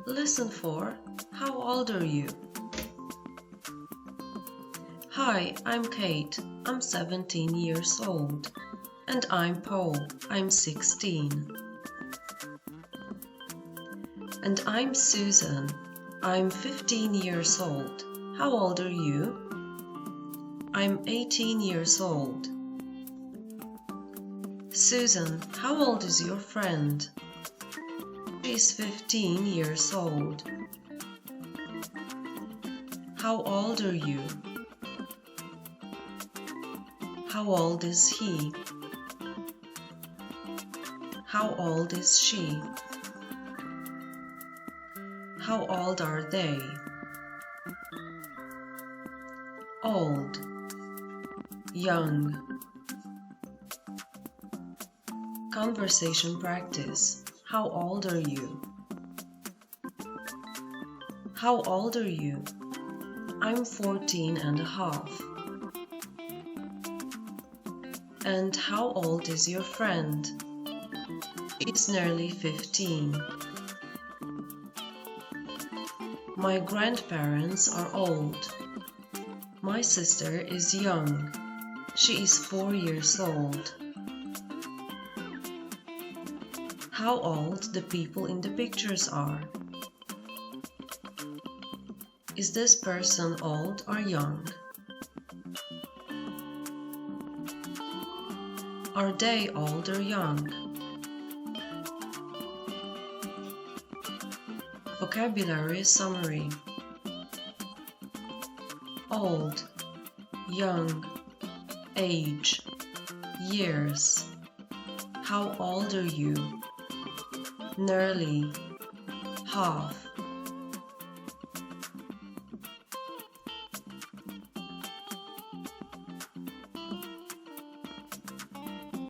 Listen for how old are you? Hi, I'm Kate. I'm 17 years old. And I'm Paul. I'm 16. And I'm Susan. I'm 15 years old. How old are you? I'm 18 years old. Susan, how old is your friend? She's 15 years old. How old are you? How old is he? How old is she? How old are they? Old, young. Conversation practice. How old are you? How old are you? I'm 14 and a half. And how old is your friend? It's nearly 15. My grandparents are old. My sister is young. She is 4 years old. How old the people in the pictures are? Is this person old or young? Are they old or young? Vocabulary summary. Old, young, age, years. How old are you? Nearly, half.